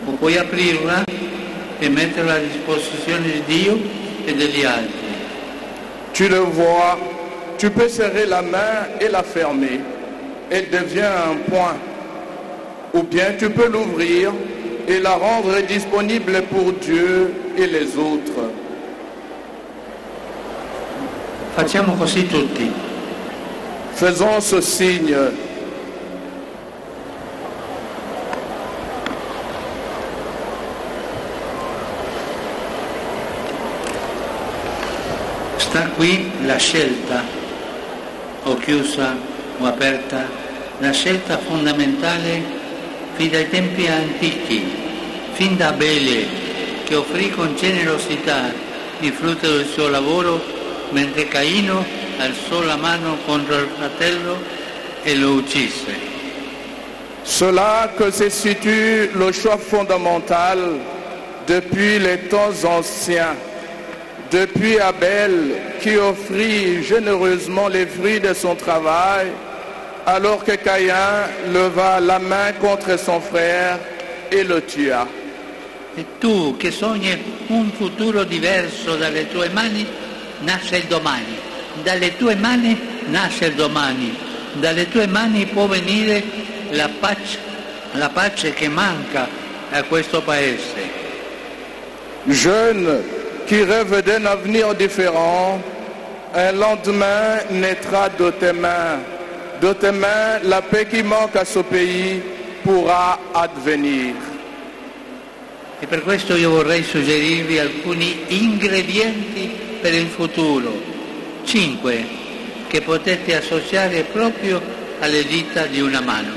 o puoi aprirla e metterla a disposizione di Dio e degli altri. Tu le vois, tu peux serrer la main et la fermer. Elle devient un point. Ou bien tu peux l'ouvrir et la rendre disponible pour Dieu et les autres. Facciamo così tutti. Faisons ce signe. Sta qui la scelta, o chiusa o aperta, la scelta fondamentale fin dai tempi antichi, fin da Abele, che offrì con generosità il frutto del suo lavoro, mentre Caino alzò la mano contro il fratello e lo uccise. Cela que se situe le choix fondamental depuis les temps anciens, depuis Abel qui offrit généreusement les fruits de son travail, alors que Caïn leva la main contre son frère et le tua. E tu che sogni un futuro diverso dalle tue mani, nasce il domani. Dalle tue mani nasce il domani. Dalle tue mani può venire la pace che manca a questo paese. Jeune qui rêve d'un avenir différent, un lendemain naîtra de tes mains. De tes mains, la paix qui manque à ce pays pourra advenir. E per questo io vorrei suggerirvi alcuni ingredienti per il futuro, 5, che potete associare proprio alle dita di una mano.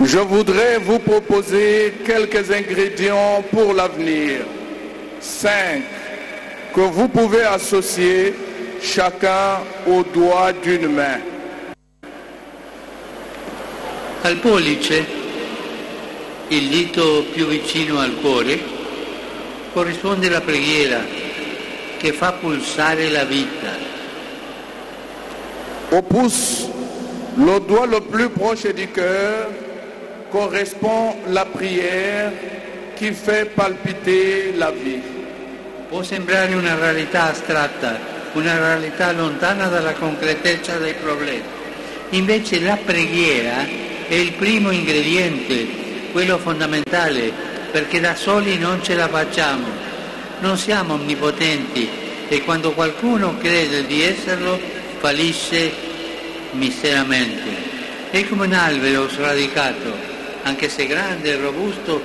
Je voudrais vous proposer quelques ingrédients pour l'avenir. 5 que vous pouvez associer chacun au doigt d'une main. Al pollice, il dito più vicino al cuore, corrisponde la preghiera che fa pulsare la vita. Au pouce, le doigt le plus proche du cœur, correspond la prière qui fait palpiter la vie. Può sembrare una realtà astratta, una realtà lontana dalla concretezza dei problemi. Invece la preghiera è il primo ingrediente, quello fondamentale, perché da soli non ce la facciamo. Non siamo onnipotenti e quando qualcuno crede di esserlo fallisce miseramente. È come un albero sradicato, anche se grande e robusto,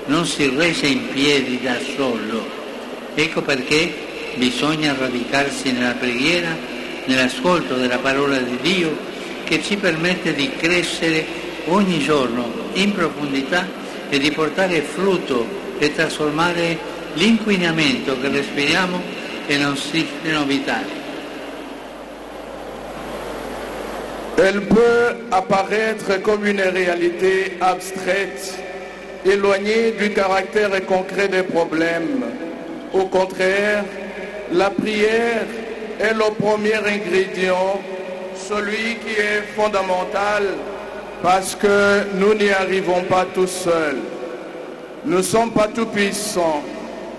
non si regge in piedi da solo. Ecco perché bisogna radicarsi nella preghiera, nell'ascolto della parola di Dio, che ci permette di crescere ogni giorno in profondità e di portare frutto e trasformare l'inquinamento che respiriamo in ossigeno vitale. Elle peut apparaître comme une réalité abstraite, éloignée du caractère concret des problèmes. Au contraire, la prière est le premier ingrédient, celui qui est fondamental, parce que nous n'y arrivons pas tout seuls. Nous ne sommes pas tout puissants.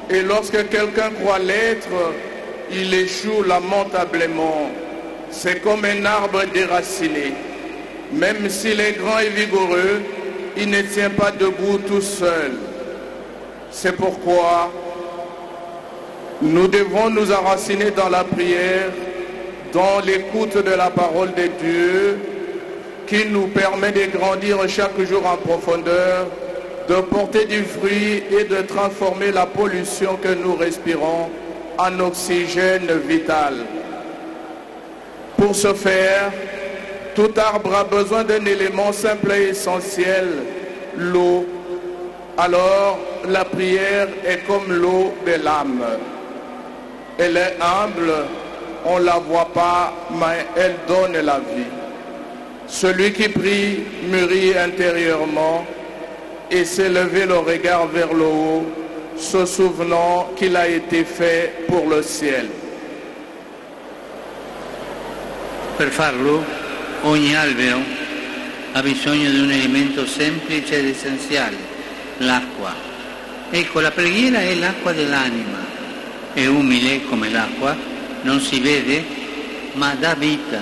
Et lorsque quelqu'un croit l'être, il échoue lamentablement. C'est comme un arbre déraciné. Même s'il est grand et vigoureux, il ne tient pas debout tout seul. C'est pourquoi nous devons nous enraciner dans la prière, dans l'écoute de la parole de Dieu, qui nous permet de grandir chaque jour en profondeur, de porter du fruit et de transformer la pollution que nous respirons en oxygène vital. Pour ce faire, tout arbre a besoin d'un élément simple et essentiel, l'eau. Alors, la prière est comme l'eau de l'âme. Elle est humble, on ne la voit pas, mais elle donne la vie. Celui qui prie mûrit intérieurement et s'est levé le regard vers le haut, se souvenant qu'il a été fait pour le ciel. Per farlo, ogni albero ha bisogno di un elemento semplice ed essenziale, l'acqua. Ecco, la preghiera è l'acqua dell'anima, è umile come l'acqua, non si vede, ma dà vita.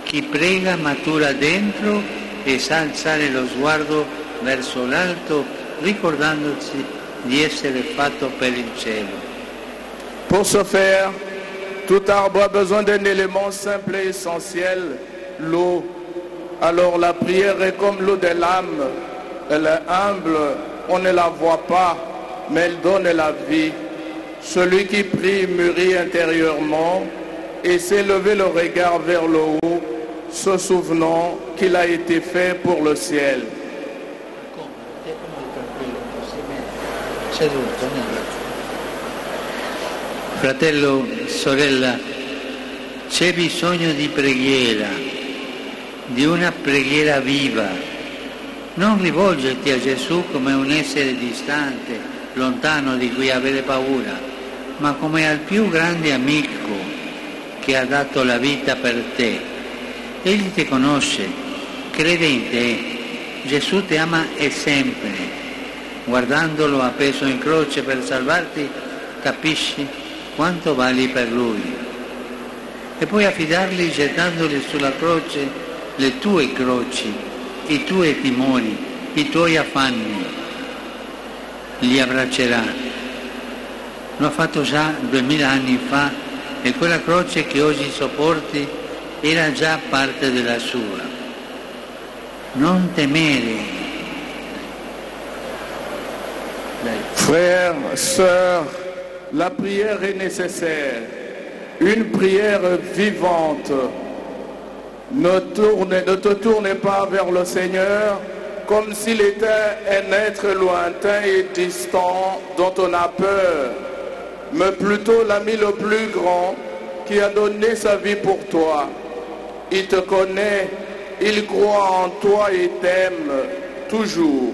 Chi prega matura dentro e sa alzare lo sguardo verso l'alto, ricordandosi di essere fatto per il cielo. Pour ce faire, tout arbre a besoin d'un élément simple et essentiel, l'eau. Alors la prière est comme l'eau de l'âme. Elle est humble, on ne la voit pas, mais elle donne la vie. Celui qui prie mûrit intérieurement et s'est levé le regard vers le haut, se souvenant qu'il a été fait pour le ciel. Fratello, sorella, c'è bisogno di preghiera, di una preghiera viva. Non rivolgerti a Gesù come un essere distante, lontano di cui avere paura, ma come al più grande amico che ha dato la vita per te. Egli ti conosce, crede in te. Gesù ti ama e sempre. Guardandolo appeso in croce per salvarti, capisci quanto vali per Lui. E puoi affidargli gettandoli sulla croce le tue croci, i tuoi timori, i tuoi affanni. Li abbraccerà. Lo ha fatto già 2000 anni fa e quella croce che oggi sopporti era già parte della sua. Non temere. Frères, sœurs, la prière est nécessaire. Une prière vivante. Ne te tourne pas vers le Seigneur comme s'il était un être lointain et distant dont on a peur, mais plutôt l'ami le plus grand qui a donné sa vie pour toi. Il te connaît, il croit en toi et t'aime toujours.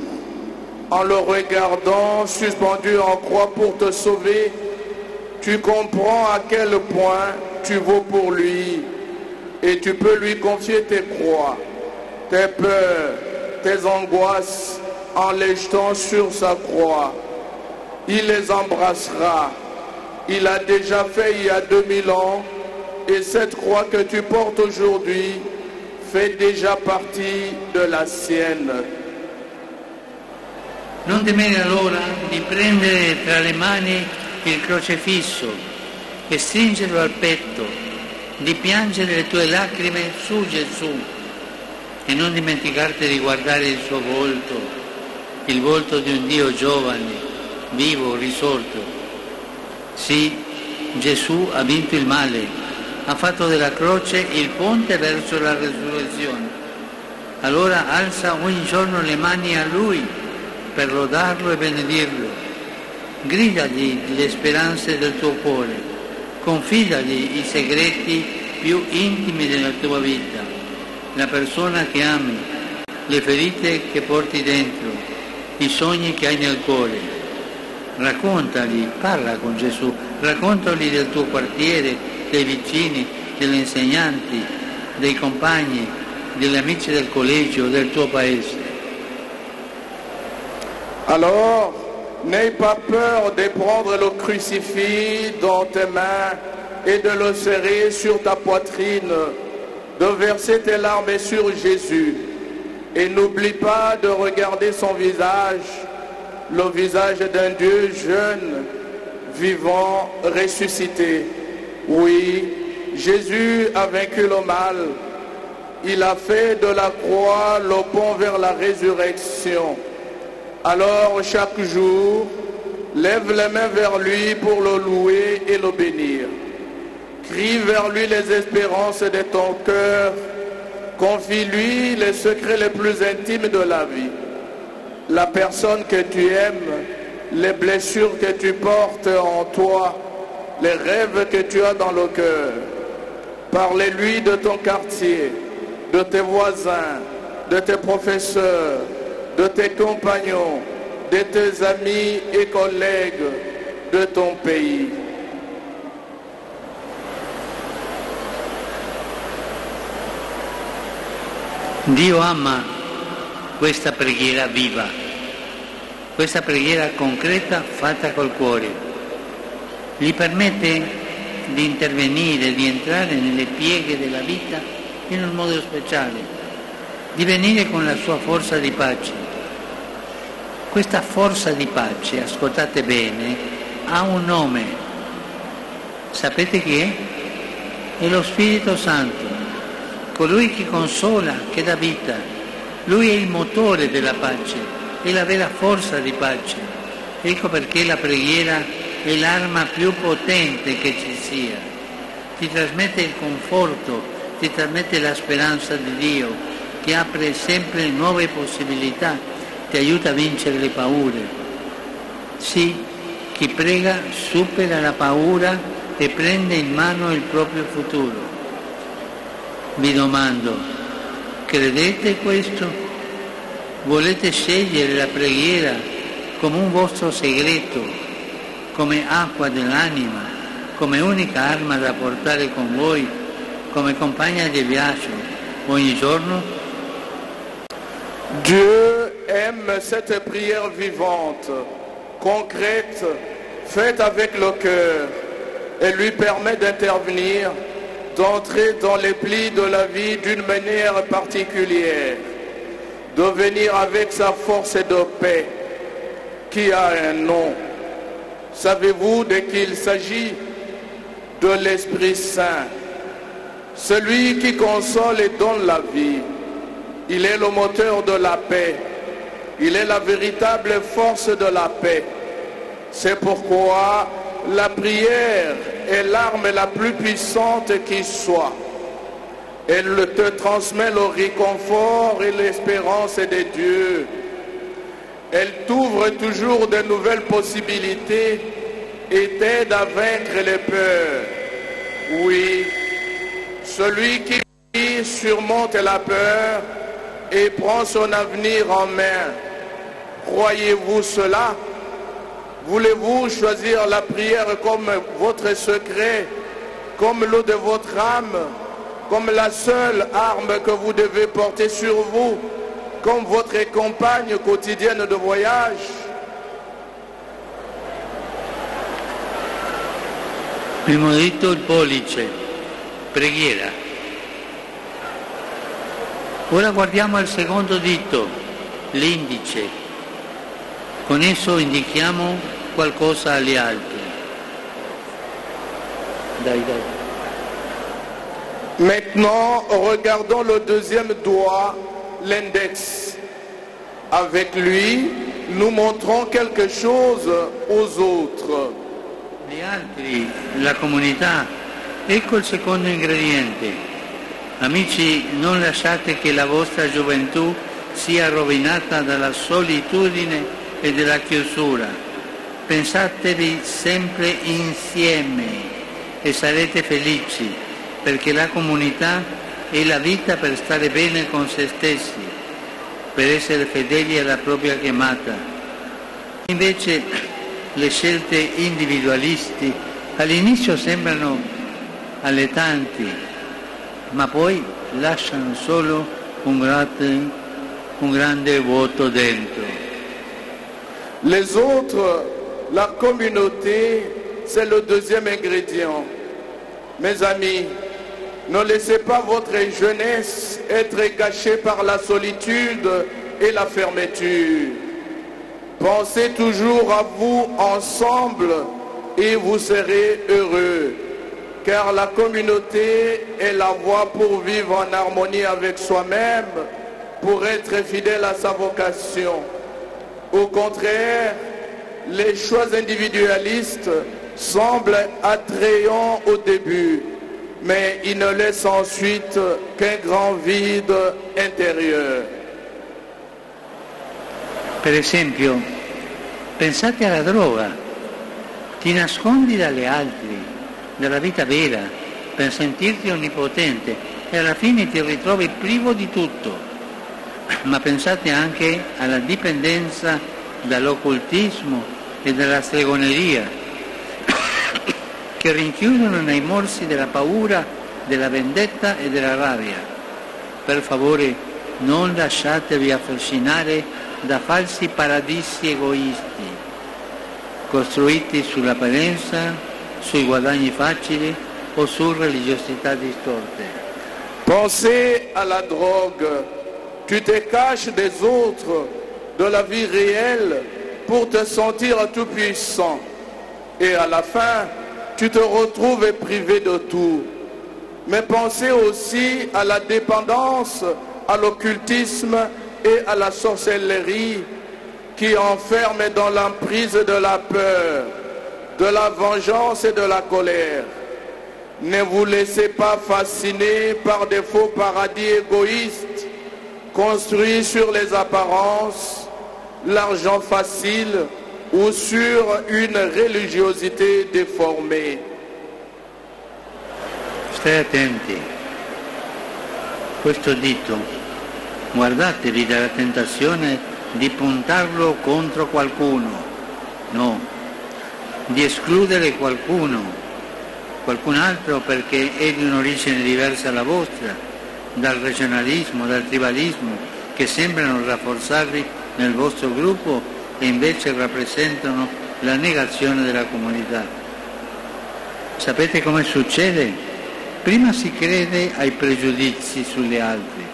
En le regardant suspendu en croix pour te sauver, tu comprends à quel point tu vaux pour lui. Et tu peux lui confier tes croix, tes peurs, tes angoisses en les jetant sur sa croix. Il les embrassera. Il a déjà fait il y a 2000 ans et cette croix que tu portes aujourd'hui fait déjà partie de la sienne. Non temere allora di prendere tra le mani il crocefisso e stringerlo al petto, di piangere le tue lacrime su Gesù e non dimenticarti di guardare il suo volto, il volto di un Dio giovane, vivo, risorto. Sì, Gesù ha vinto il male, ha fatto della croce il ponte verso la resurrezione. Allora alza ogni giorno le mani a Lui per lodarlo e benedirlo. Gridagli le speranze del tuo cuore. Confidagli i segreti più intimi della tua vita, la persona che ami, le ferite che porti dentro, i sogni che hai nel cuore. Raccontagli, parla con Gesù, raccontagli del tuo quartiere, dei vicini, degli insegnanti, dei compagni, degli amici del collegio, del tuo paese. Alors, n'aie pas peur de prendre le crucifix dans tes mains et de le serrer sur ta poitrine, de verser tes larmes sur Jésus. Et n'oublie pas de regarder son visage, le visage d'un Dieu jeune, vivant, ressuscité. Oui, Jésus a vaincu le mal. Il a fait de la croix le pont vers la résurrection. Alors chaque jour, lève les mains vers lui pour le louer et le bénir. Crie vers lui les espérances de ton cœur. Confie-lui les secrets les plus intimes de la vie. La personne que tu aimes, les blessures que tu portes en toi, les rêves que tu as dans le cœur. Parlez-lui de ton quartier, de tes voisins, de tes professeurs, de tes compagnons, de tes amis et collègues, de ton pays. Dio ama questa preghiera viva. Questa preghiera concreta fatta col cuore gli permette di intervenire, di entrare nelle pieghe della vita in un modo speciale, di venire con la sua forza di pace. Questa forza di pace, ascoltate bene, ha un nome. Sapete chi è? È lo Spirito Santo, colui che consola, che dà vita. Lui è il motore della pace, è la vera forza di pace. Ecco perché la preghiera è l'arma più potente che ci sia. Ti trasmette il conforto, ti trasmette la speranza di Dio, ti apre sempre nuove possibilità, ti aiuta a vincere le paure. Sì, chi prega supera la paura e prende in mano il proprio futuro. Vi domando, credete questo? Volete scegliere la preghiera come un vostro segreto, come acqua dell'anima, come unica arma da portare con voi, come compagna di viaggio ogni giorno? Dieu aime cette prière vivante, concrète, faite avec le cœur, et lui permet d'intervenir, d'entrer dans les plis de la vie d'une manière particulière, de venir avec sa force de paix, qui a un nom. Savez-vous de qui il s'agit? De l'Esprit Saint, celui qui console et donne la vie. Il est le moteur de la paix. Il est la véritable force de la paix. C'est pourquoi la prière est l'arme la plus puissante qui soit. Elle te transmet le réconfort et l'espérance de Dieu. Elle t'ouvre toujours de nouvelles possibilités et t'aide à vaincre les peurs. Oui, celui qui surmonte la peur et prend son avenir en main. Croyez-vous cela? Voulez-vous choisir la prière comme votre secret, comme l'eau de votre âme, comme la seule arme que vous devez porter sur vous, comme votre compagne quotidienne de voyage? Primo dito il pollice, preghiera. Ora guardiamo il secondo dito, l'indice. Con esso indichiamo qualcosa agli altri. Dai. Maintenant, regardons le deuxième doigt, l'index. Avec lui, nous montrons quelque chose aux autres. Gli altri, la comunità, ecco il secondo ingrediente. Amici, non lasciate che la vostra gioventù sia rovinata dalla solitudine e dalla chiusura. Pensatevi sempre insieme e sarete felici, perché la comunità è la vita per stare bene con se stessi, per essere fedeli alla propria chiamata. Invece le scelte individualisti all'inizio sembrano allettanti, ma poi lasciano solo un grande vuoto dentro. Les autres, la communauté, c'est le deuxième ingrédient. Mes amis, ne laissez pas votre jeunesse être gâchée par la solitude et la fermeture. Pensez toujours à vous ensemble et vous serez heureux, car la communauté est la voie pour vivre en harmonie avec soi-même, pour être fidèle à sa vocation. Au contraire, les choix individualistes semblent attrayants au début, mais ils ne laissent ensuite qu'un grand vide intérieur. Per esempio, pensate alla droga, ti nascondi dalle altri, dalla vita vera, per sentirti onnipotente e alla fine ti ritrovi privo di tutto. Ma pensate anche alla dipendenza dall'occultismo e dalla stregoneria, che rinchiudono nei morsi della paura, della vendetta e della rabbia. Per favore, non lasciatevi affascinare da falsi paradisi egoisti, costruiti sull'apparenza, sui guadagni facili o su religiosità distorte. Pensez à la drogue. Tu te caches des autres, de la vie réelle, pour te sentir tout puissant. Et à la fin, tu te retrouves privé de tout. Mais pensez aussi à la dépendance, à l'occultisme et à la sorcellerie qui enferment dans l'emprise de la peur, de la vengeance et de la colère. Ne vous laissez pas fasciner par des faux paradis égoïstes construits sur les apparences, l'argent facile ou sur une religiosité déformée. State attenti. Questo dito, guardatevi dalla tentazione di puntarlo contro qualcuno, no, di escludere qualcun altro perché è di un'origine diversa dalla vostra, dal regionalismo, dal tribalismo, che sembrano rafforzarvi nel vostro gruppo e invece rappresentano la negazione della comunità. Sapete come succede? Prima si crede ai pregiudizi sugli altri,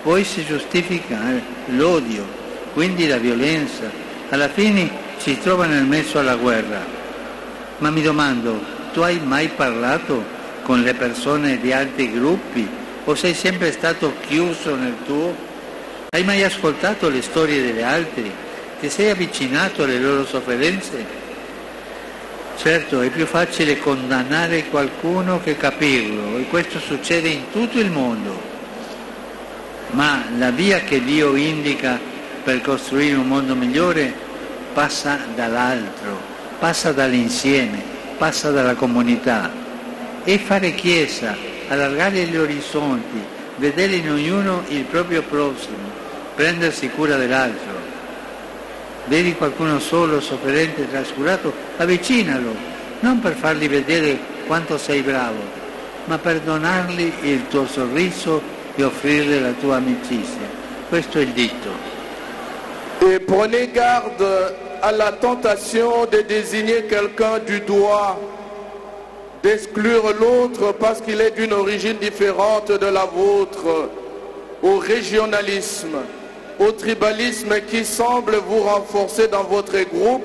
poi si giustifica l'odio, quindi la violenza, alla fine si trova nel mezzo alla guerra. Ma mi domando, tu hai mai parlato con le persone di altri gruppi o sei sempre stato chiuso nel tuo? Hai mai ascoltato le storie degli altri? Ti sei avvicinato alle loro sofferenze? Certo, è più facile condannare qualcuno che capirlo e questo succede in tutto il mondo. Ma la via che Dio indica per costruire un mondo migliore passa dall'altro, passa dall'insieme, passa dalla comunità. E fare chiesa, allargare gli orizzonti, vedere in ognuno il proprio prossimo, prendersi cura dell'altro. Vedi qualcuno solo, sofferente, trascurato, avvicinalo, non per fargli vedere quanto sei bravo, ma per donargli il tuo sorriso e offrirgli la tua amicizia. Questo è il dito. Et prenez garde à la tentation de désigner quelqu'un du doigt, d'exclure l'autre parce qu'il est d'une origine différente de la vôtre, au régionalisme, au tribalisme qui semble vous renforcer dans votre groupe,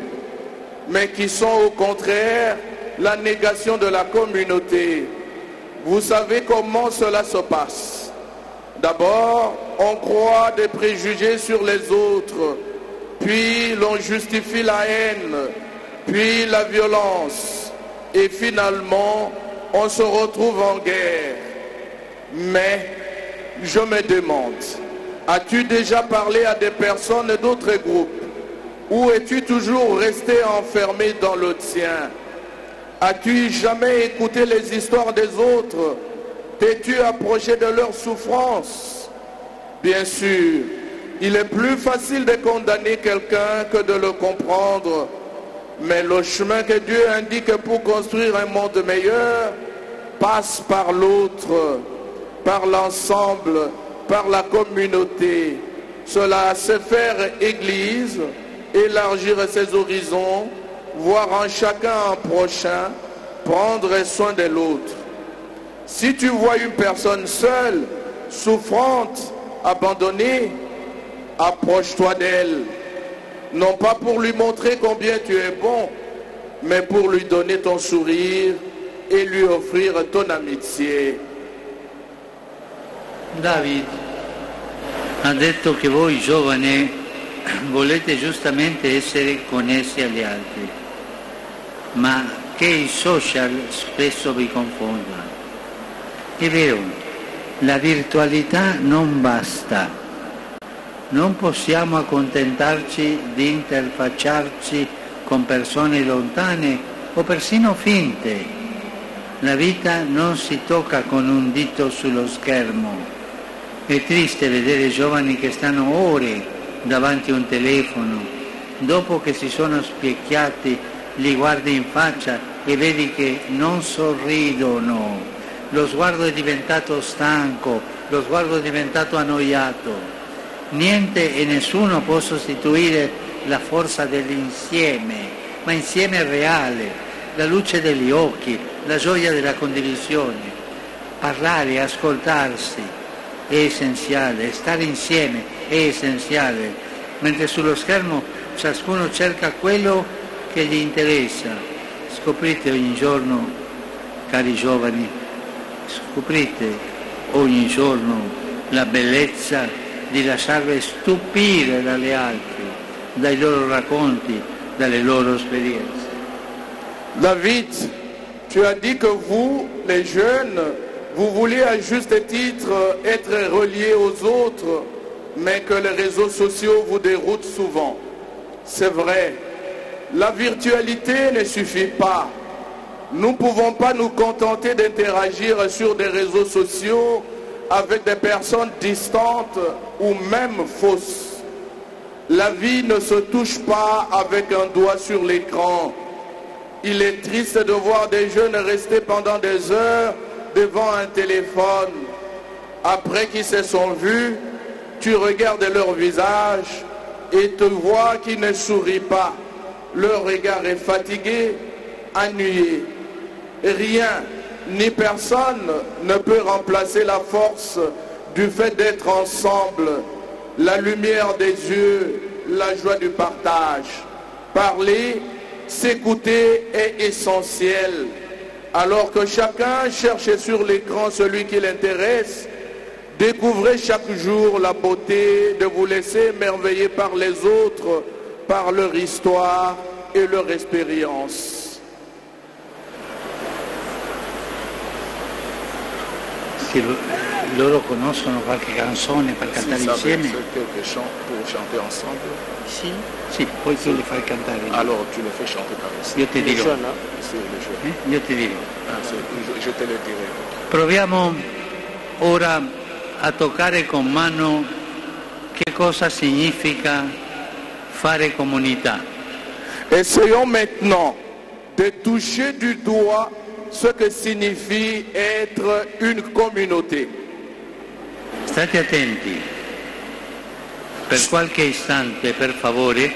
mais qui sont au contraire la négation de la communauté. Vous savez comment cela se passe. D'abord, on croit des préjugés sur les autres, puis l'on justifie la haine, puis la violence, et finalement, on se retrouve en guerre. Mais, je me demande, as-tu déjà parlé à des personnes d'autres groupes? Ou es-tu toujours resté enfermé dans le tien? As-tu jamais écouté les histoires des autres? T'es-tu approché de leurs souffrances? Bien sûr, il est plus facile de condamner quelqu'un que de le comprendre. Mais le chemin que Dieu indique pour construire un monde meilleur passe par l'autre, par l'ensemble, par la communauté. Cela, c'est faire église, élargir ses horizons, voir en chacun un prochain, prendre soin de l'autre. Si tu vois une personne seule, souffrante, abandonnée, approche-toi d'elle. Non pas pour lui montrer combien tu es bon, mais pour lui donner ton sourire e lui offrire ton amitié. David ha detto che voi giovani volete giustamente essere connessi agli altri, ma che i social spesso vi confondono. È vero, la virtualità non basta. Non possiamo accontentarci di interfacciarci con persone lontane o persino finte. La vita non si tocca con un dito sullo schermo. È triste vedere giovani che stanno ore davanti a un telefono, dopo che si sono specchiati li guardi in faccia e vedi che non sorridono. Lo sguardo è diventato stanco, lo sguardo è diventato annoiato. Niente e nessuno può sostituire la forza dell'insieme, ma insieme reale, la luce degli occhi, la gioia della condivisione. Parlare e ascoltarsi è essenziale, stare insieme è essenziale, mentre sullo schermo ciascuno cerca quello che gli interessa. Scoprite ogni giorno, cari giovani, scoprite ogni giorno la bellezza di lasciarvi stupire dalle altre, dai loro racconti, dalle loro esperienze. David, tu as dit que vous, les jeunes, vous voulez à juste titre être reliés aux autres, mais que les réseaux sociaux vous déroutent souvent. C'est vrai, la virtualité ne suffit pas. Nous ne pouvons pas nous contenter d'interagir sur des réseaux sociaux avec des personnes distantes ou même fausses. La vie ne se touche pas avec un doigt sur l'écran. Il est triste de voir des jeunes rester pendant des heures devant un téléphone. Après qu'ils se sont vus, tu regardes leur visage et tu vois qu'ils ne sourient pas. Leur regard est fatigué, ennuyé. Rien ni personne ne peut remplacer la force du fait d'être ensemble, la lumière des yeux, la joie du partage. Parler, s'écouter est essentiel. Alors que chacun cherche sur l'écran celui qui l'intéresse, découvrez chaque jour la beauté de vous laisser émerveiller par les autres, par leur histoire et leur expérience. Se loro conoscono qualche canzone per cantare insieme? Quelques chants pour chanter ensemble. Sì, sì, poi tu le fai cantare. Alors tu le fais chanter par ici. Io ti dirò. C'est le jeu. Io ti dirò. Je te le dirai. Proviamo ora a toccare con mano che cosa significa fare comunità. Essayons maintenant de toucher du doigt ce que signifie être une communauté. State attenti. Per qualche istante, per favore,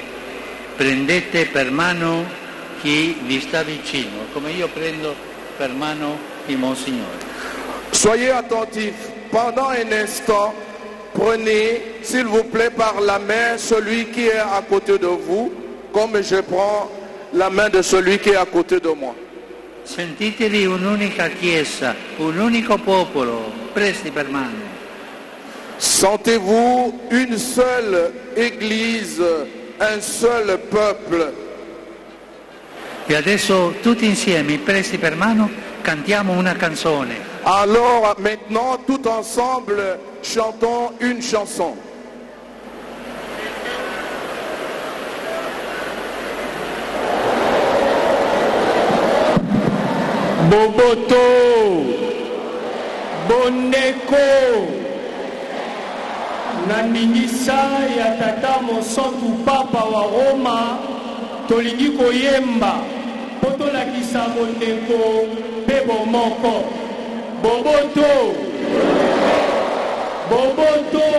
prendete per mano chi vi sta vicino, come io prendo per mano il Monsignore. Soyez attentifs. Pendant un instant, prenez, s'il vous plaît, par la main celui qui est à côté de vous, comme je prends la main de celui qui est à côté de moi. Sentitevi un'unica chiesa, un unico popolo, presi per mano. Sentez-vous une seule église, un seul peuple. E adesso tutti insieme, presi per mano, cantiamo una canzone. Alors maintenant, tout ensemble, chantons une chanson. Boboto, Bondeko, Nandingisa ya tata mosantu papa wa Roma, tolingi koyemba, potolakisa Bondeko, pebo moko. Boboto, Boboto,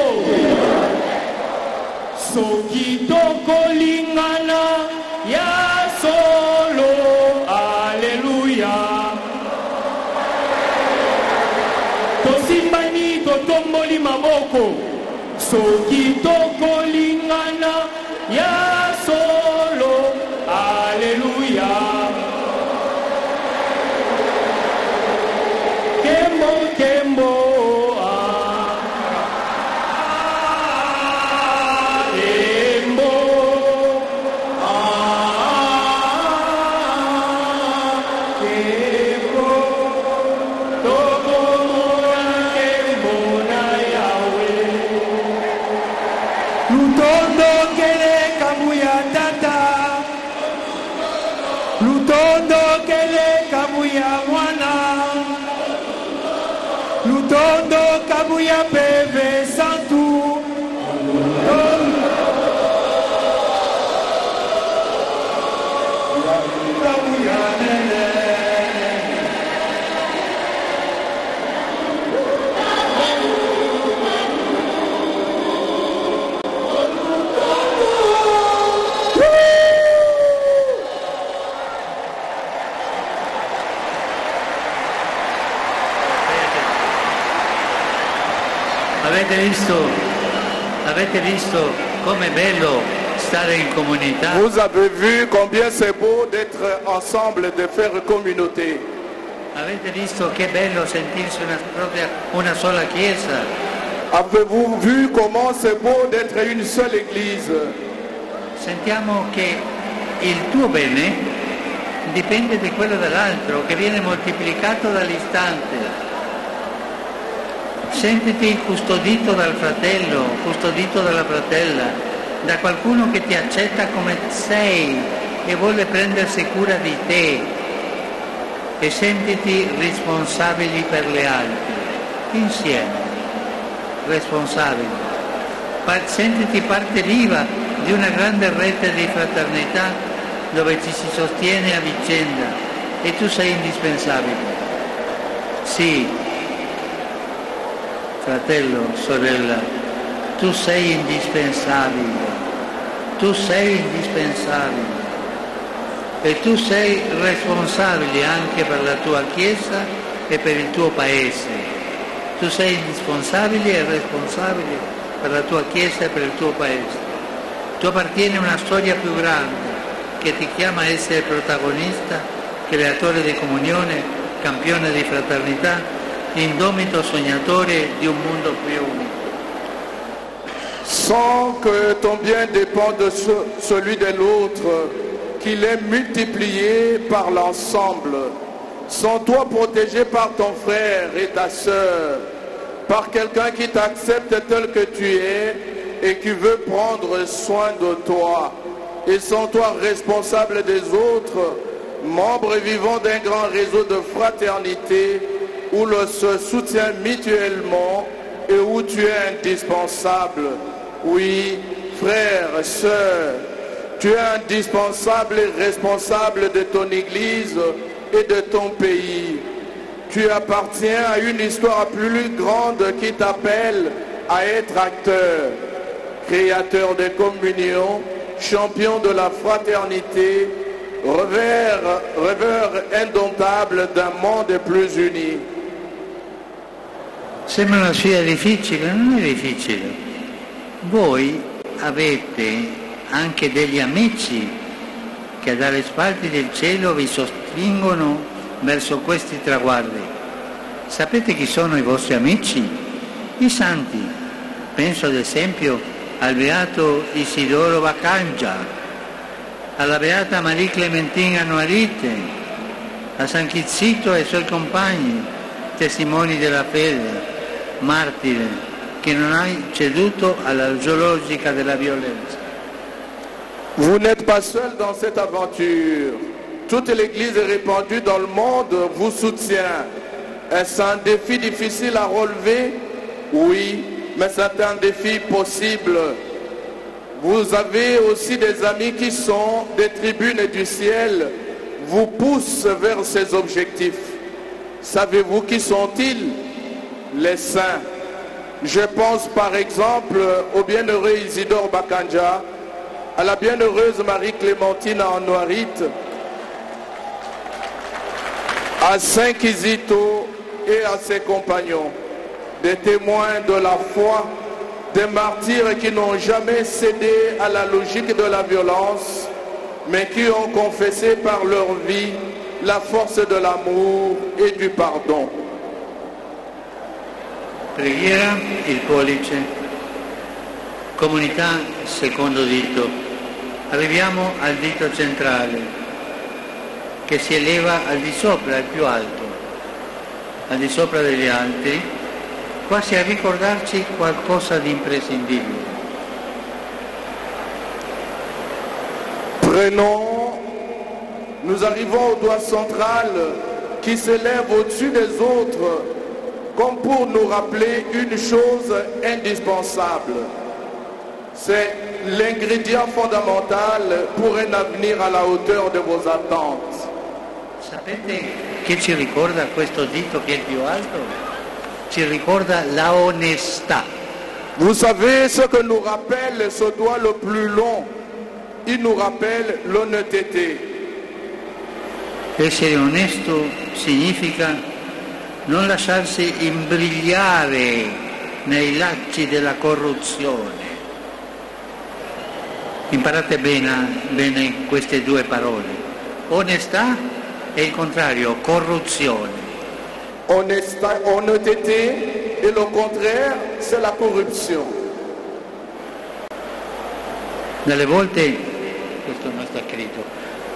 soki tokolingana ya solo, Alléluia. Tosimbani totomboli maboko, soki tokolingana ya solo, Alléluia. Kembo, kembo, kembo, kembo, tokomona kembo na Yahweh. Lutondo kele kabuya tata, lutondo kele kabuya mwana. Lutondo kabuya peve santu. Kabuya nene. Avete visto com'è bello stare in comunità? Vous avez vu combien c'est beau d'être ensemble, de faire communauté. Avete visto che bello sentirsi una sola chiesa? Avez-vous vu comment c'est beau d'être une seule église? Sentiamo che il tuo bene dipende da quello dell'altro, che viene moltiplicato dall'istante. Sentiti custodito dal fratello, custodito dalla fratella, da qualcuno che ti accetta come sei e vuole prendersi cura di te. E sentiti responsabili per le altre, insieme, responsabili. Sentiti parte viva di una grande rete di fraternità dove ci si sostiene a vicenda e tu sei indispensabile. Sì, fratello, sorella, tu sei indispensabile, e tu sei responsabile anche per la tua Chiesa e per il tuo Paese. Tu sei indispensabile e responsabile per la tua Chiesa e per il tuo Paese. Tu appartieni a una storia più grande che ti chiama a essere protagonista, creatore di comunione, campione di fraternità, indomito sognatore di un mondo più unico. Sans que ton bien dépende de celui de l'autre, qu'il est multiplié par l'ensemble. Sans toi protégé par ton frère et ta sœur, par quelqu'un qui t'accepte tel que tu es et qui veut prendre soin de toi. Et sans toi responsable des autres, membre vivant d'un grand réseau de fraternité où l'on se soutient mutuellement et où tu es indispensable. Oui, frère, sœur, tu es indispensable et responsable de ton Église et de ton pays. Tu appartiens à une histoire plus grande qui t'appelle à être acteur, créateur de communion, champion de la fraternité, rêveur indomptable d'un monde plus uni. Sembra una sfida difficile, non è difficile. Voi avete anche degli amici che dalle spalti del cielo vi sospingono verso questi traguardi. Sapete chi sono i vostri amici? I santi. Penso ad esempio al beato Isidoro Baccangia, alla beata Marie Clementine Anuarite, a San Chizzito e ai suoi compagni, testimoni della fede, martire, che non hai ceduto alla logica della violenza. Vous n'êtes pas seul dans cette aventure. Toute l'Église répandue dans le monde vous soutient. Est-ce un défi difficile à relever? Oui, mais c'est un défi possible. Vous avez aussi des amis qui sont des tribunes du ciel, vous poussent vers ces objectifs. Savez-vous qui sont-ils? Les saints. Je pense par exemple au bienheureux Isidore Baccangia, à la bienheureuse Marie-Clémentine Anuarite, à Saint Kizito et à ses compagnons, des témoins de la foi, des martyrs qui n'ont jamais cédé à la logique de la violence, mais qui ont confessé par leur vie la force de l'amour et du pardon. Preghiera, il pollice, comunità, secondo dito. Arriviamo al dito centrale, che si eleva al di sopra, al più alto, al di sopra degli altri, quasi a ricordarci qualcosa di imprescindibile. Prenons, nous arrivons au doigt central qui s'élève au-dessus des autres, comme pour nous rappeler une chose indispensable. C'est l'ingrédient fondamental pour un avenir à la hauteur de vos attentes. Sapete che ci ricorda questo dito che è il più alto? Ci ricorda la onestà. Vous savez ce que nous rappelle ce doigt le plus long? Il nous rappelle l'honnêteté. Essere onesto significa non lasciarsi imbrigliare nei lacci della corruzione. Imparate bene queste due parole. Onestà e il contrario, corruzione. Honnêteté et le contraire, c'est la corruption. Dalle volte, questo non sta scritto,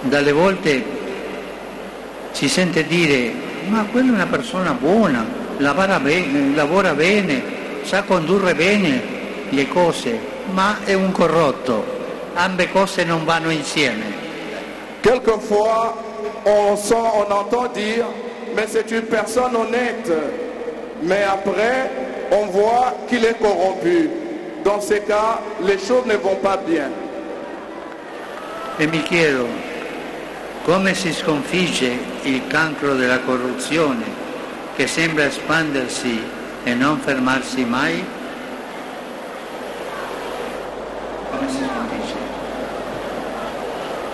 dalle volte si sente dire, ma quella è una persona buona, lavora bene, sa condurre bene le cose, ma è un corrotto. Ambe cose non vanno insieme. Quelquefois, on entend dire, mais c'est une personne honnête. Mais après, on voit qu'il est corrompu. Dans ces cas, les choses ne vont pas bien. E mi chiedo, come si sconfigge il cancro della corruzione che sembra espandersi e non fermarsi mai? Come si sconfigge?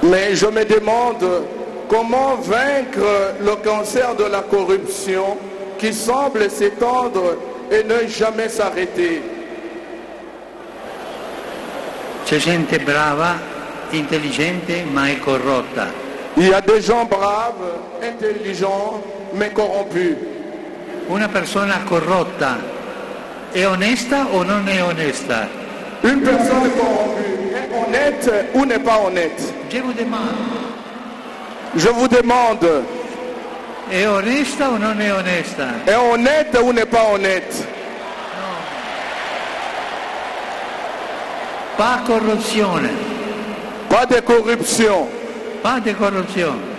Mais je me demande comment vaincre le cancer de la corruption qui semble s'étendre et ne jamais s'arrêter. C'è gente brava, intelligente, ma è corrotta. Il y a des gens braves, intelligents, mais corrompus. Una persona corrotta è onesta o non è onesta? Une personne corrompue est honnête ou n'est pas honnête? Je vous demande, Je vous demande, è onesta o non è onesta? est honnête ou n'est pas honnête? Pas corruzione, Pas de corruption. pas di corruzione.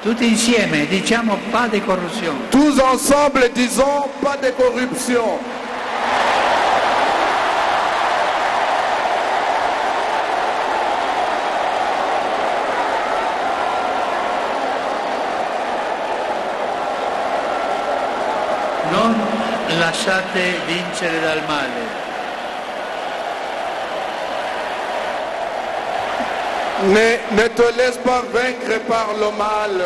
Tutti insieme diciamo pas di corruzione. Tous ensemble disons pas de corruption. Non lasciate vincere dal male. Ne te laisse pas vaincre par le mal.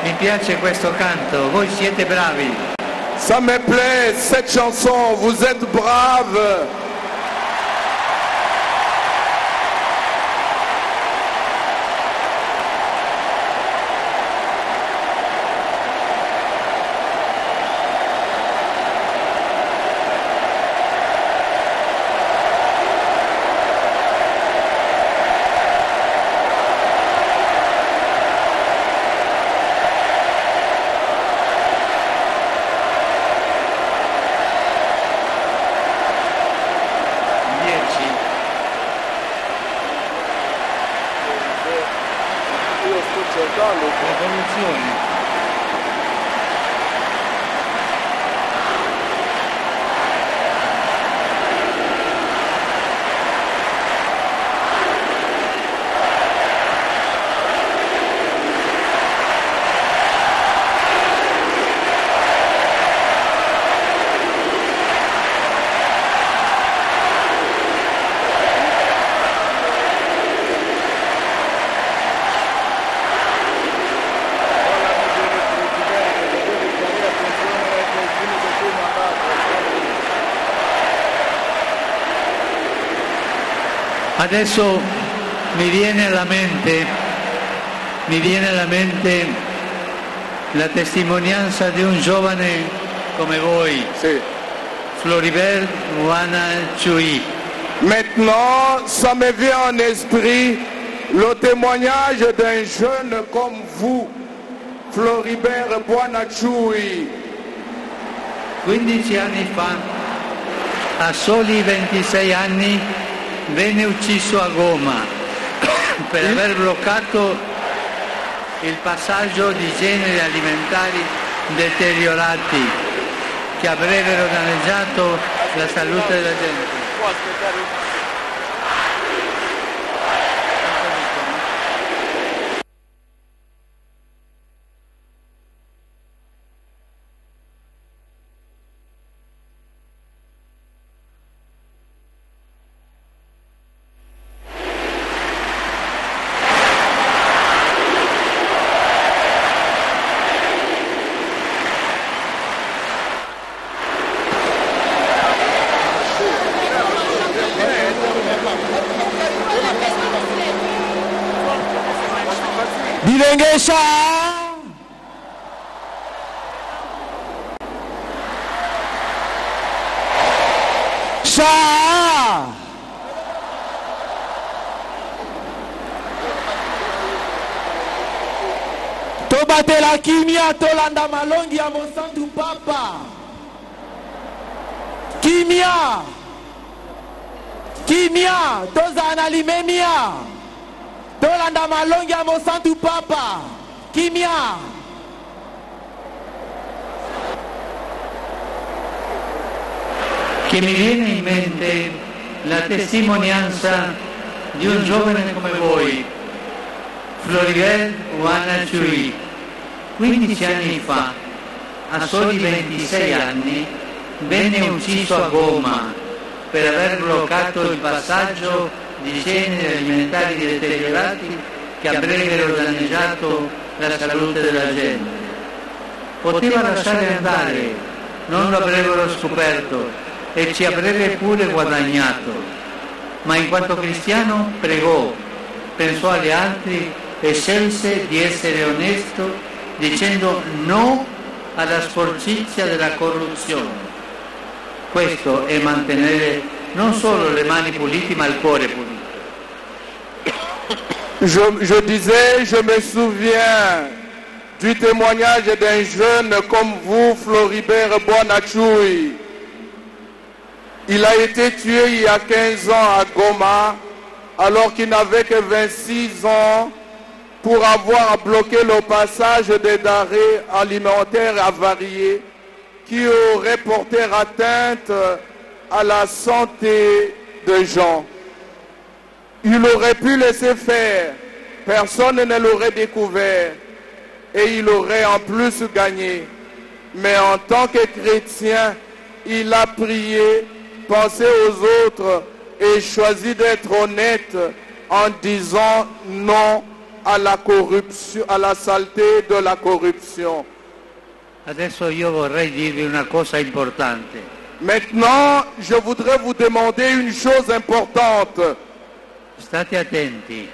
Mi piace questo canto, voi siete bravi. Ça me plaît, cette chanson, vous êtes braves. La corruzione. Adesso mi viene alla mente la testimonianza di un giovane come voi, Sí. Floribert Wana Chui. Maintenant, ça me vient en esprit le témoignage d'un jeune comme vous, Floribert Buonacciui. 15 anni fa, a soli 26 anni, venne ucciso a Goma per aver bloccato il passaggio di generi alimentari deteriorati che avrebbero danneggiato la salute della gente. Bilengesha Sha Tobatela kimia tolanda malongi ya Monsanto Papa. Kimia tozana limemia tolanda malongi ya Monsanto Papa. Kimia Che mi viene in mente la testimonianza di un giovane come voi, Floribert Wanachui. 15 anni fa, a soli 26 anni, venne ucciso a Goma per aver bloccato il passaggio di generi alimentari deteriorati che avrebbero danneggiato la salute della gente. Poteva lasciare andare, non lo avrebbero scoperto e ci avrebbe pure guadagnato, ma in quanto cristiano pregò, pensò agli altri e scelse di essere onesto dicendo no alla sporcizia della corruzione. Questo è mantenere non solo le mani pulite ma il cuore pulito. Je disais, je me souviens du témoignage d'un jeune comme vous, Floribert Wanachui. Il a été tué il y a 15 ans à Goma, alors qu'il n'avait que 26 ans, pour avoir bloqué le passage des denrées alimentaires avariées qui auraient porté atteinte à la santé des gens. Il aurait pu laisser faire, personne ne l'aurait découvert et il aurait en plus gagné. Mais en tant que chrétien, il a prié, pensé aux autres et choisi d'être honnête en disant non à la corruption, à la saleté de la corruption. Adesso io vorrei dirvi una cosa importante. Maintenant, je voudrais vous demander une chose importante. State attenti.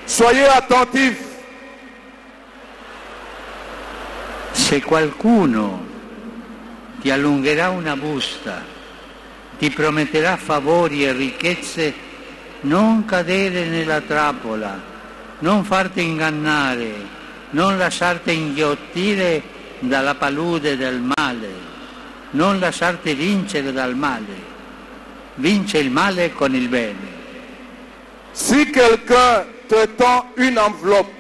Soyez attentifs. Se qualcuno ti allungherà una busta, ti prometterà favori e ricchezze, non cadere nella trappola, non farti ingannare, non lasciarti inghiottire dalla palude del male, non lasciarti vincere dal male. Vince il male con il bene. Si quelqu'un te tend une enveloppe,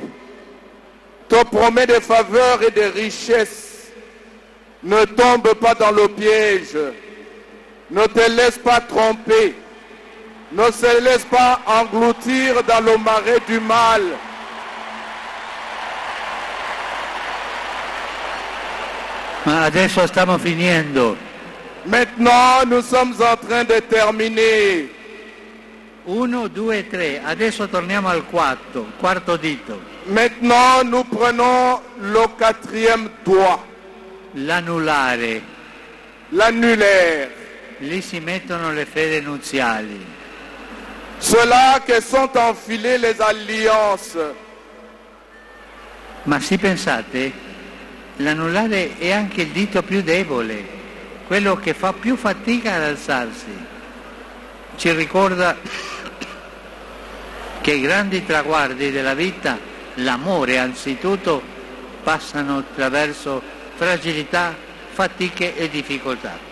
te promet des faveurs et des richesses, ne tombe pas dans le piège, ne te laisse pas tromper, ne se laisse pas engloutir dans le marais du mal. Ma adesso stiamo finendo. Maintenant, nous sommes en train de terminer. 1, 2, 3, adesso torniamo al quarto dito. Maintenant, nous prenons le quatrième doigt, L'anulare. l'annulaire. Lì si mettono le fede nuziali. Ceux-là que sont enfilées les alliances. Ma se pensate, l'anulare è anche il dito più debole, quello che fa più fatica ad alzarsi. Ci ricorda che i grandi traguardi della vita, l'amore anzitutto, passano attraverso fragilità, fatiche e difficoltà.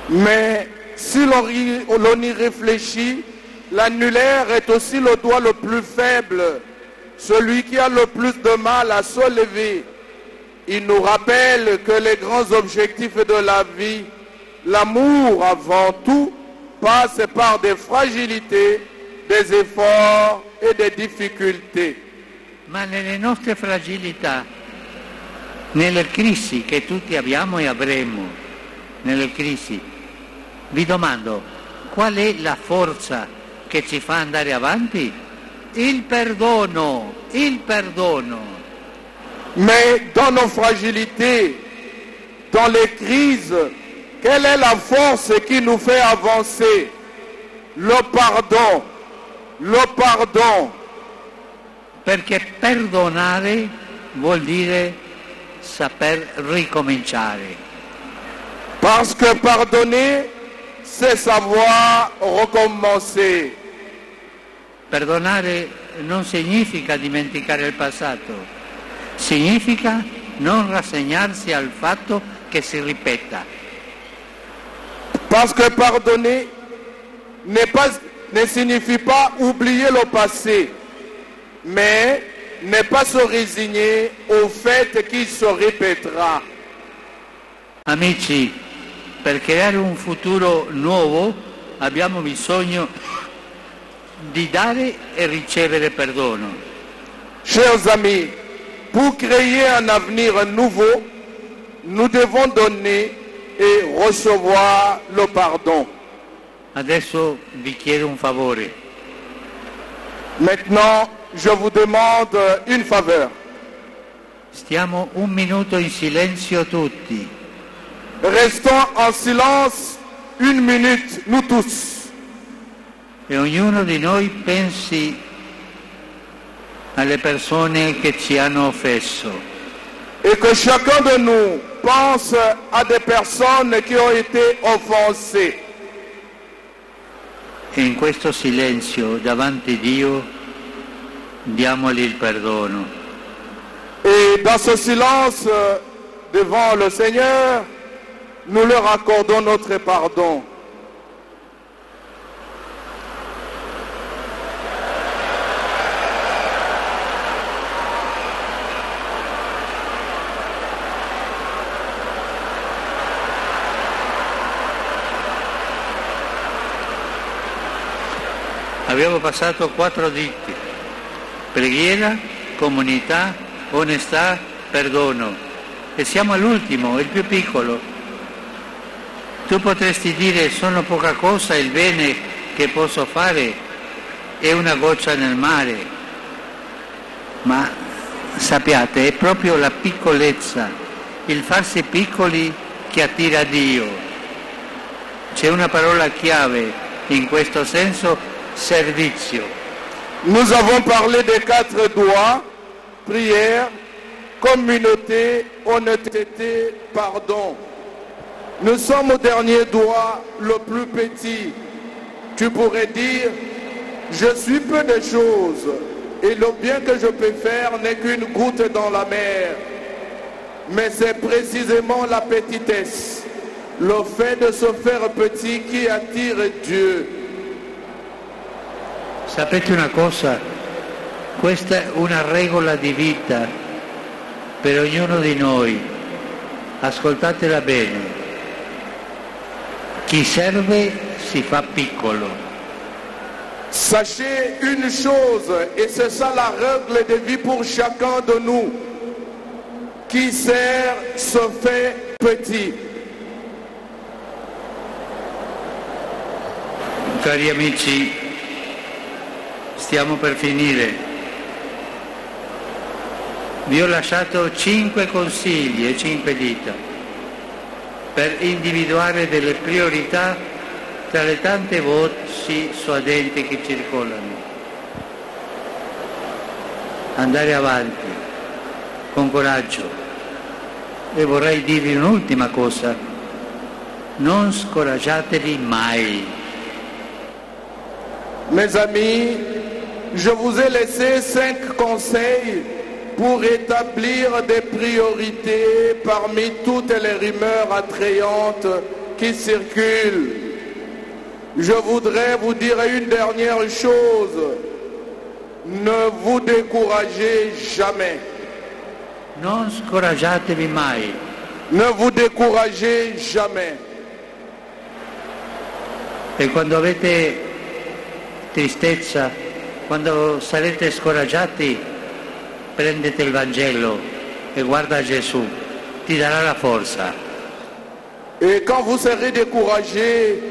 Mais si l'on y réfléchit, l'annulaire est aussi le doigt le plus faible, celui qui a le plus de mal à se lever. Il nous rappelle que les grands objectifs de la vie, l'amour avant tout, passent par des fragilités, des efforts e des difficoltà. Ma nelle nostre fragilità, nelle crisi che tutti abbiamo e avremo, nelle crisi, vi domando, qual è la forza che ci fa andare avanti? Il perdono, il perdono. Mais dans nos fragilités, dans les crises, quelle est la force qui nous fait avancer? Le pardon, le pardon. Perché perdonare vuol dire saper ricominciare. Parce que pardonner, c'est savoir recommencer. Perdonare non significa dimenticare il passato, significa non rassegnarsi al fatto che si ripeta. Parce que pardonner ne signifie pas oublier le passé, mais ne pas se résigner au fait qu'il se répétera. Amici, per creare un futuro nuovo abbiamo bisogno di dare e ricevere perdono. Chers amis, pour créer un avenir nouveau, nous devons donner et recevoir le pardon. Adesso vi chiedo un favore. Maintenant, je vous demande une faveur. Stiamo un minuto in silenzio tutti. Restons en silence une minute, nous tous. E ognuno di noi pensi alle persone che ci hanno offeso. Et que chacun de nous pense à des personnes qui ont été offensées. E in questo silenzio davanti a Dio diamogli il perdono. Et dans ce silence devant le Seigneur, nous leur accordons notre pardon. Abbiamo passato 4 ditti: preghiera, comunità, onestà, perdono. E siamo all'ultimo, il più piccolo. Tu potresti dire: sono poca cosa, il bene che posso fare è una goccia nel mare. Ma sappiate, è proprio la piccolezza, il farsi piccoli che attira a Dio. C'è una parola chiave in questo senso: servizio. Nous avons parlé des 4 doigts, prière, communauté, honnêteté, pardon. Nous sommes au dernier doigt, le plus petit. Tu pourrais dire, je suis peu de choses, et le bien que je peux faire n'est qu'une goutte dans la mer. Mais c'est précisément la petitesse, le fait de se faire petit qui attire Dieu. Sapete una cosa? Questa è una regola di vita per ognuno di noi. Ascoltatela bene. Chi serve si fa piccolo. Sachez une chose, et c'est ça la règle de vie pour chacun de nous. Qui sert se fait petit. Cari amici, stiamo per finire. Vi ho lasciato 5 consigli e 5 dita per individuare delle priorità tra le tante voci suadenti che circolano. Andare avanti con coraggio. E vorrei dirvi un'ultima cosa: non scoraggiatevi mai. Mes amis, je vous ai laissé 5 conseils pour établir des priorités parmi toutes les rumeurs attrayantes qui circulent. Je voudrais vous dire une dernière chose. Ne vous découragez jamais. Non scoraggiatevi mai. Ne vous découragez jamais. E quando avete tristezza, quando sarete scoraggiati, prendete il Vangelo e guarda Gesù, ti darà la forza. Et quand vous serez découragés,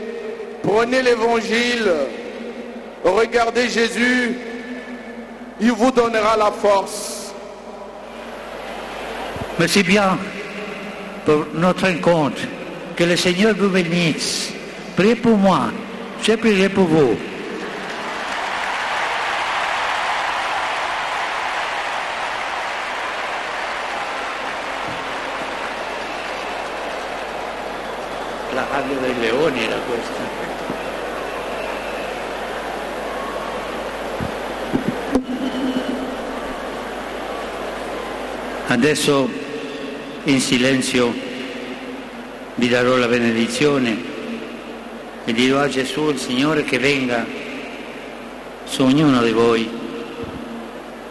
prenez l'évangile, regardez Jésus, il vous donnera la force. Merci bien pour notre rencontre. Que le Seigneur vous bénisse. Priez pour moi, je prierai pour vous. La radio dei leoni era questa. Adesso in silenzio vi darò la benedizione e dirò a Gesù, il Signore, che venga su ognuno di voi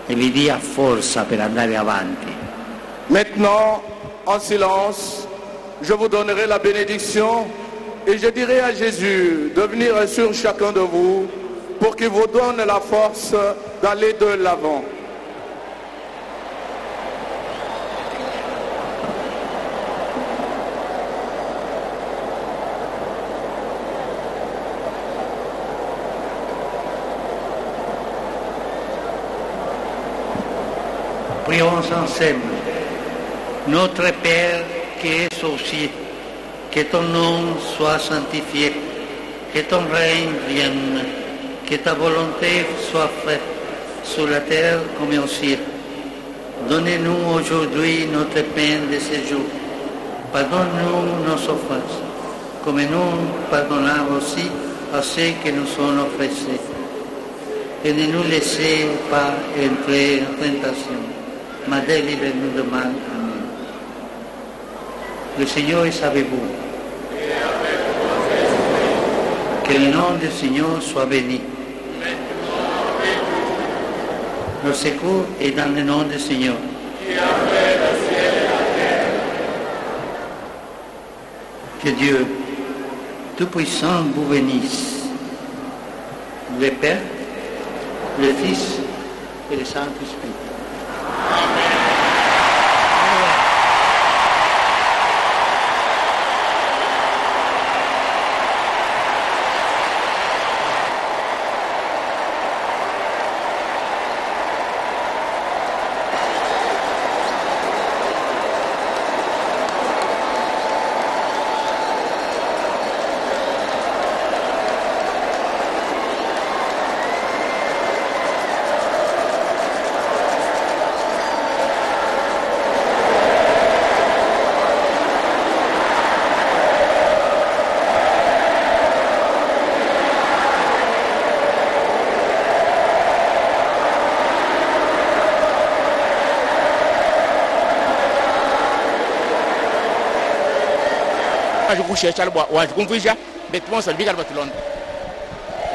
e vi dia forza per andare avanti. Maintenant, en silence, je vous donnerai la bénédiction et je dirai à Jésus de venir sur chacun de vous pour qu'il vous donne la force d'aller de l'avant. Prions ensemble. Notre Père qui es aux cieux, que ton nom soit sanctifié, que ton règne vienne, que ta volonté soit faite sur la terre comme au ciel. Donnez-nous aujourd'hui notre pain de ce jour. Pardonne-nous nos offenses, comme nous pardonnons aussi à ceux qui nous sont offensés. Et ne nous laissez pas entrer en tentation, mais délivre-nous de mal. Amen. Le Seigneur est avec vous. Que le nom du Seigneur soit béni. Le secours est dans le nom du Seigneur. Que Dieu Tout-Puissant vous bénisse. Le Père, le Fils et le Saint-Esprit.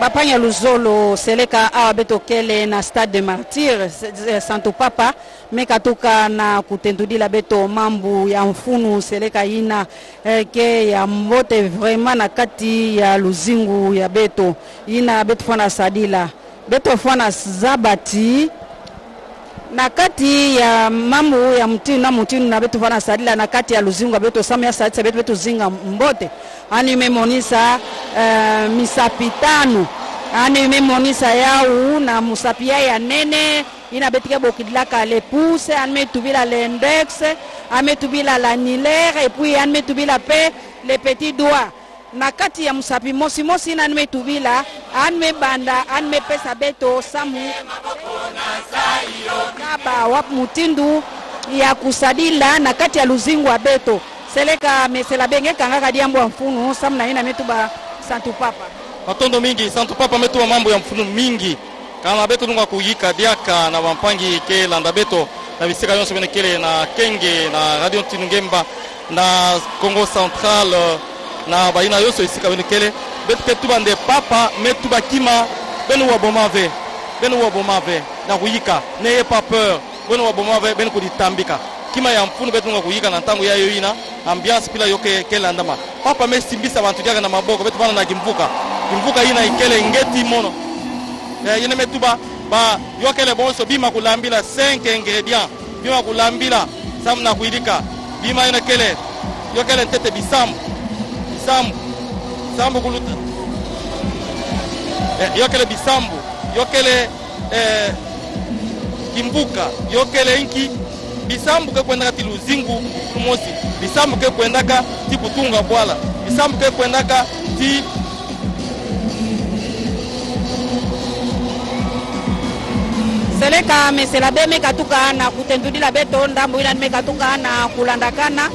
Bapanya Luzolo seleka awa betokele na stade de martyr Santo Papa mekatuka na kutendudila beto mambu ya mfunu seleka ina ke ya mbote vraiment na kati ya luzingu ya beto ina beto fana sadila beto fana zabati na kati ya mambo ya mtinu na beto fana sadila na kati ya luzingu beto samya sadisa beto zinga mbote ani memonisa misapitano ani memonisa yau na musapia ya nene ina betike bokidlaka le pouce an metubila l'index an metubila l'annulaire et puis an metubila pe les petits doigts na kati ya musapi mosi mosi na metubila an me banda an me pesa beto samu kaba wap mutindu ya kusadila na kati ya luzingu wa beto seleka mesela benge kanga kadiambo wa mfunu samna ina metuba Santo Papa matondo mingi Santo Papa metuba mambo ya mfunu mingi kama beto nunga kuyika diaka na wampangi ke landa beto na bisika yonso benekele na Kenge na Radio Tinungemba na Congo Central na baina yonso isika benekele beto ketuba nde Papa metuba kima benu wa bomave na kuyika n'ayez pas peur bino baboma beno koditambika kima ya mfunu betu nga kuyika na ntango ya yoina ambiance pila yoke kelandama papa mesimbisa bantu diaka na maboko betu bana na kimvuka ina ikele ngeti mono yene metuba ba yokele bonso bima kulambila 5 ingredients bima kulambila samna kuyika bima yene kele yokele ntete bisambu kuluta yokele bisambu yokele kimbuka yokele inki bisambu ke kwendaka ti luzingu mosi bisambu ke kwendaka ti kutunga bwala bisambu ke kwendaka ti seleka mesela be meka tuka na kutendudila beto ndambo ina meka tuka na kulandakana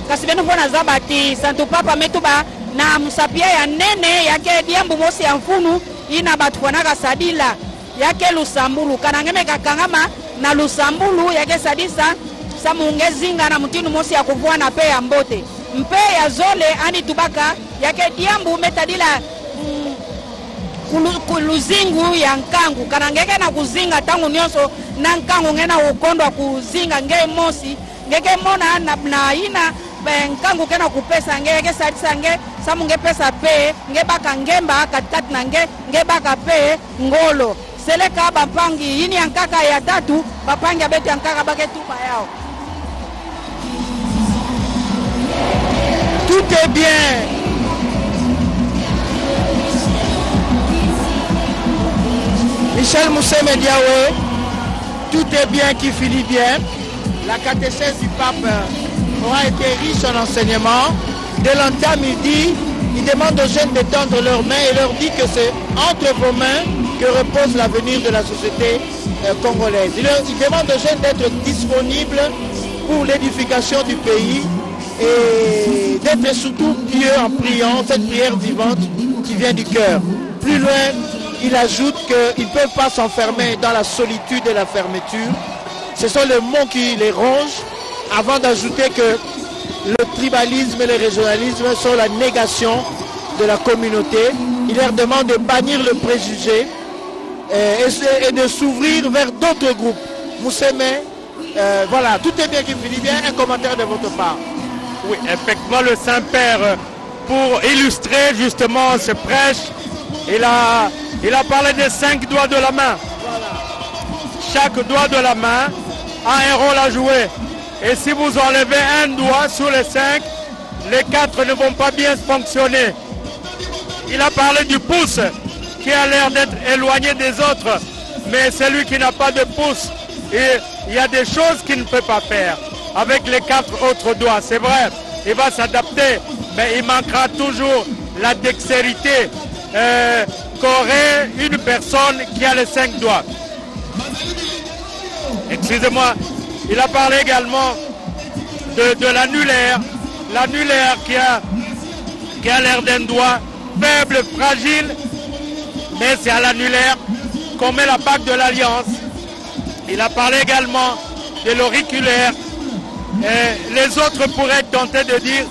kasi beno fona zabati santo papa metuba na musapia ya nene yake diambu mosi ya mfunu ina batu kwanaka sadila yake lusambulu kanangeme kakangama na lusambulu yake sadisa samunge zinga na mutinu mosi ya kuvua na pe ya mbote mpe ya zole ani tubaka yake diambu metadila kuluzingu ya nkangu kanangeke na kuzinga tangu nyonso na nkangu ngena ukondwa kuzinga nge mosi ngeke mona na ina nkangu kena kupesa ngeke sadisa nge samunge pesa pe nge baka ngemba katikati na nge baka pe ngolo seleka bapangi ini yankaka ya tatu bapangi abetu yankaka baketuba yao. Tout est bien. Michel Mousseme Diawe, tout est bien qui finit bien. La catéchèse du pape aura été riche en enseignements. Dès l'entame, il demande aux jeunes de tendre leurs mains et leur dit que c'est entre vos mains que repose l'avenir de la société congolaise. Il demande aux jeunes d'être disponibles pour l'édification du pays et d'être surtout pieux en priant cette prière vivante qui vient du cœur. Plus loin, il ajoute qu'ils ne peuvent pas s'enfermer dans la solitude et la fermeture. Ce sont les mots qui les rongent, avant d'ajouter que le tribalisme et le régionalisme sont la négation de la communauté. Il leur demande de bannir le préjugé et de s'ouvrir vers d'autres groupes. Mousseme, voilà, tout est bien qui finit bien. Un commentaire de votre part. Oui, effectivement, le Saint-Père, pour illustrer justement ce prêche, il a parlé des 5 doigts de la main. Chaque doigt de la main a un rôle à jouer. Et si vous enlevez un doigt sur les 5, les 4 ne vont pas bien fonctionner. Il a parlé du pouce qui a l'air d'être éloigné des autres, mais celui qui n'a pas de pouce, et il y a des choses qu'il ne peut pas faire avec les 4 autres doigts. C'est vrai, il va s'adapter, mais il manquera toujours la dextérité qu'aurait une personne qui a les 5 doigts. Excusez-moi, il a parlé également de l'annulaire, l'annulaire qui a l'air d'un doigt faible, fragile, mais c'est à l'annulaire qu'on met la bague de l'alliance. Il a parlé également de l'auriculaire. Et les autres pourraient tenter de dire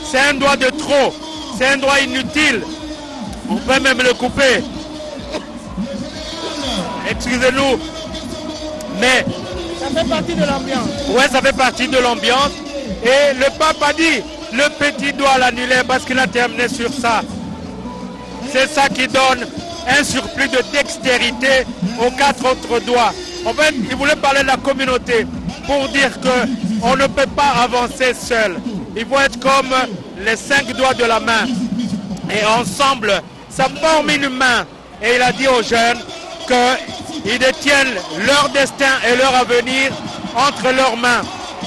c'est un doigt de trop, c'est un doigt inutile. On peut même le couper. Excusez-nous, mais ça fait partie de l'ambiance. Oui, ça fait partie de l'ambiance. Et le pape a dit le petit doigt à l'annulaire parce qu'il a terminé sur ça. C'est ça qui donne un surplus de dextérité aux 4 autres doigts. En fait, il voulait parler de la communauté pour dire qu'on ne peut pas avancer seul. Il faut être comme les 5 doigts de la main. Et ensemble, ça forme une main. Et il a dit aux jeunes qu'ils détiennent leur destin et leur avenir entre leurs mains.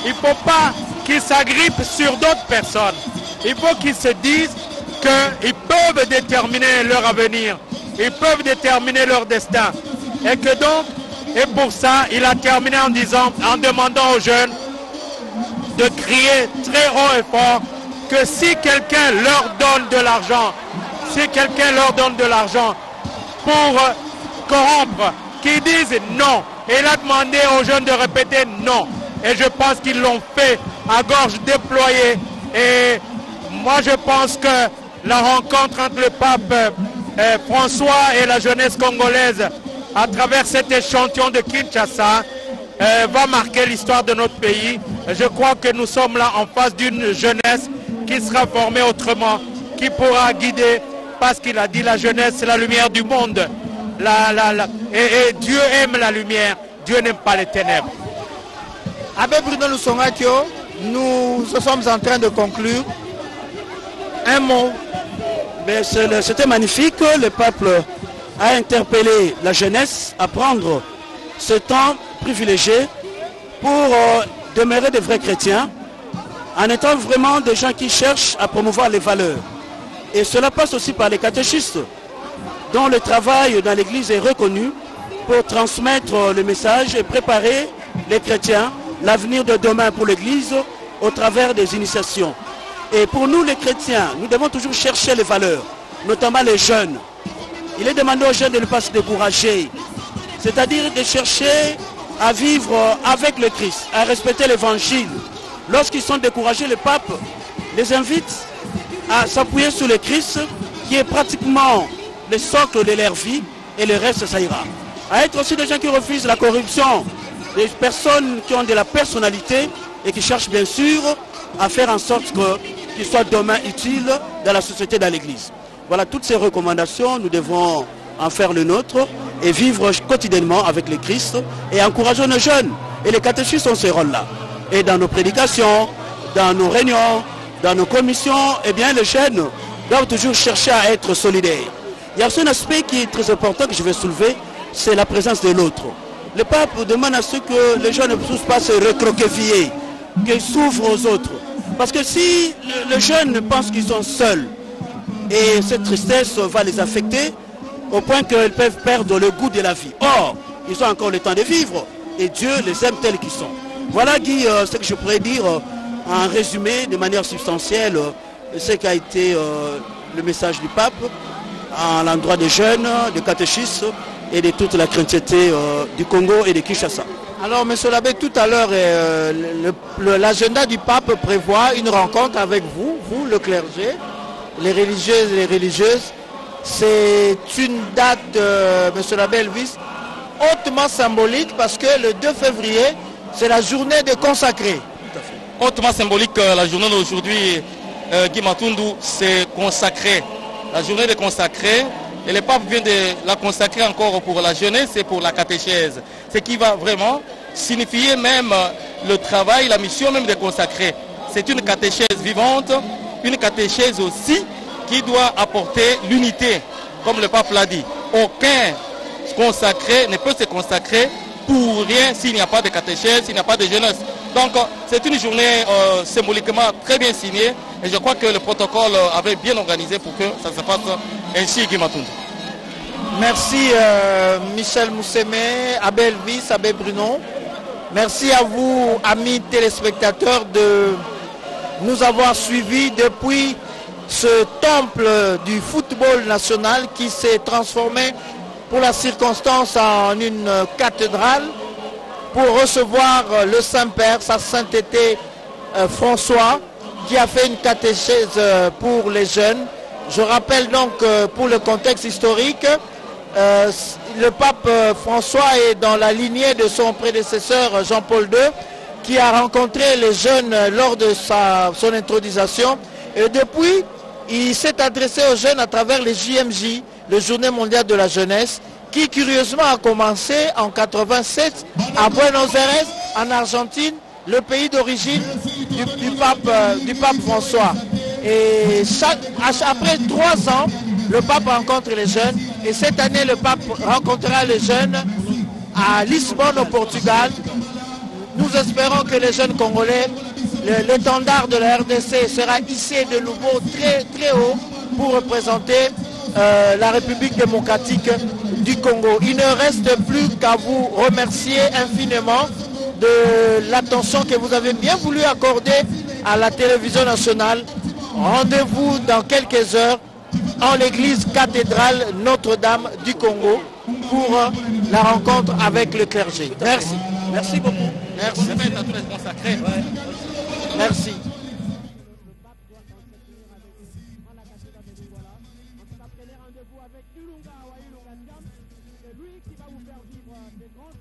Il ne faut pas qu'ils s'agrippent sur d'autres personnes. Il faut qu'ils se disent qu'ils peuvent déterminer leur avenir. Ils peuvent déterminer leur destin. Et que donc, et pour ça, il a terminé en demandant aux jeunes de crier très haut et fort que si quelqu'un leur donne de l'argent, pour corrompre, qu'ils disent non. Et il a demandé aux jeunes de répéter non. Et je pense qu'ils l'ont fait à gorge déployée. Et moi je pense que la rencontre entre le pape François et la jeunesse congolaise à travers cet échantillon de Kinshasa, va marquer l'histoire de notre pays. Je crois que nous sommes là en face d'une jeunesse qui sera formée autrement, qui pourra guider, parce qu'il a dit la jeunesse c'est la lumière du monde. Et Dieu aime la lumière, Dieu n'aime pas les ténèbres. Abbé Bruno Lusongakio, nous sommes en train de conclure. Un mot. C'était magnifique, le peuple a interpellé la jeunesse à prendre ce temps privilégié pour demeurer des vrais chrétiens, en étant vraiment des gens qui cherchent à promouvoir les valeurs. Et cela passe aussi par les catéchistes, dont le travail dans l'Église est reconnu pour transmettre le message et préparer les chrétiens, l'avenir de demain pour l'Église au travers des initiations. Et pour nous les chrétiens, nous devons toujours chercher les valeurs, notamment les jeunes. Il est demandé aux jeunes de ne pas se décourager, c'est-à-dire de chercher à vivre avec le Christ, à respecter l'Évangile. Lorsqu'ils sont découragés, le pape les invite à s'appuyer sur le Christ, qui est pratiquement le socle de leur vie, et le reste, ça ira. À être aussi des gens qui refusent la corruption, des personnes qui ont de la personnalité et qui cherchent bien sûr à faire en sorte qu'ils soient demain utiles dans la société, dans l'Église. Voilà, toutes ces recommandations, nous devons en faire le nôtre et vivre quotidiennement avec le Christ et encourager nos jeunes. Et les catéchistes ont ce rôle-là. Et dans nos prédications, dans nos réunions, dans nos commissions, eh bien les jeunes doivent toujours chercher à être solidaires. Il y a aussi un aspect qui est très important que je vais soulever, c'est la présence de l'autre. Le pape demande à ce que les gens ne puissent pas se recroqueviller, qu'ils s'ouvrent aux autres. Parce que si les jeunes pensent qu'ils sont seuls, et cette tristesse va les affecter au point qu'ils peuvent perdre le goût de la vie. Or, ils ont encore le temps de vivre et Dieu les aime tels qu'ils sont. Voilà Guy, ce que je pourrais dire en résumé de manière substantielle ce qu'a été le message du pape à l'endroit des jeunes, des catéchistes et de toute la chrétienté du Congo et de Kinshasa. Alors, monsieur l'abbé, tout à l'heure, l'agenda du pape prévoit une rencontre avec vous, le clergé, les religieuses et les religieuses. C'est une date, monsieur l'abbé Elvis, hautement symbolique parce que le 2 février, c'est la journée des consacrés. Hautement symbolique, la journée d'aujourd'hui, Guy Matundu, c'est consacré. La journée des consacrés, et le pape vient de la consacrer encore pour la jeunesse et pour la catéchèse. Ce qui va vraiment signifier même le travail, la mission même des consacrés. C'est une catéchèse vivante, une catéchèse aussi qui doit apporter l'unité, comme le pape l'a dit. Aucun consacré ne peut se consacrer pour rien s'il n'y a pas de catéchèse, s'il n'y a pas de jeunesse. Donc c'est une journée symboliquement très bien signée et je crois que le protocole avait bien organisé pour que ça se passe ainsi, Guy Matundu. Merci Michel Moussemé, Abbé Elvis, Abbé Bruno. Merci à vous, amis téléspectateurs, de nous avoir suivis depuis ce temple du football national qui s'est transformé pour la circonstance en une cathédrale pour recevoir le Saint-Père, sa sainteté François, qui a fait une catéchèse pour les jeunes. Je rappelle donc pour le contexte historique, le pape François est dans la lignée de son prédécesseur Jean-Paul II, qui a rencontré les jeunes lors de son intronisation. Et depuis, il s'est adressé aux jeunes à travers les JMJ, le Journée mondiale de la jeunesse, qui curieusement a commencé en 87 à Buenos Aires, en Argentine, le pays d'origine du pape François. Et après 3 ans, le pape rencontre les jeunes. Et cette année, le pape rencontrera les jeunes à Lisbonne, au Portugal. Nous espérons que les jeunes Congolais, l'étendard de la RDC sera hissé de nouveau très, très haut pour représenter la République démocratique du Congo. Il ne reste plus qu'à vous remercier infiniment de l'attention que vous avez bien voulu accorder à la télévision nationale. Rendez-vous dans quelques heures en l'église cathédrale Notre-Dame du Congo pour la rencontre avec le clergé. Merci. Merci beaucoup. Merci. Merci. vous faire vivre des grands